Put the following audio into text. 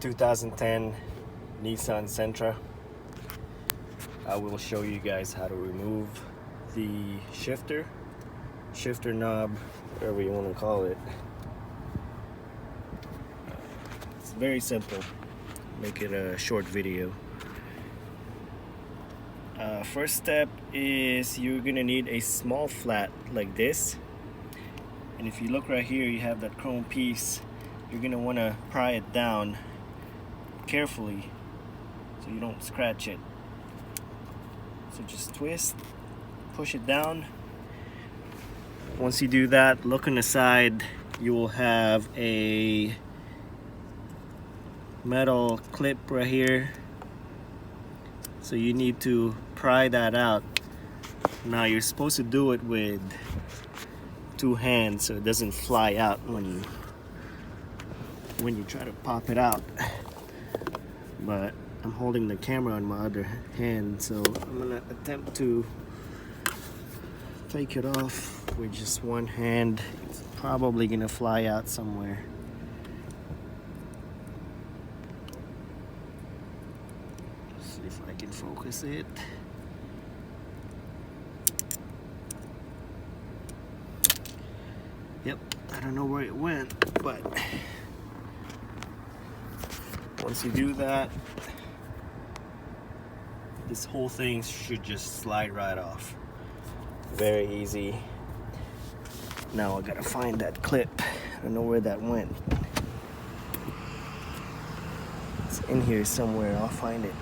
2010 Nissan Sentra. I will show you guys how to remove the shifter knob, whatever you want to call it. It's very simple. Make it a short video. First step is you're gonna need a small flat like this, and if you look right here, you have that chrome piece. You're gonna want to pry it down carefully so you don't scratch it. So just twist, push it down. Once you do that, look on the side, you will have a metal clip right here. So you need to pry that out. Now you're supposed to do it with two hands so it doesn't fly out when you try to pop it out. But I'm holding the camera on my other hand, so I'm gonna attempt to take it off with just one hand. It's probably gonna fly out somewhere. See if I can focus it. Yep, I don't know where it went, but once you do that, this whole thing should just slide right off. Very easy. Now I gotta find that clip. I don't know where that went. It's in here somewhere. I'll find it.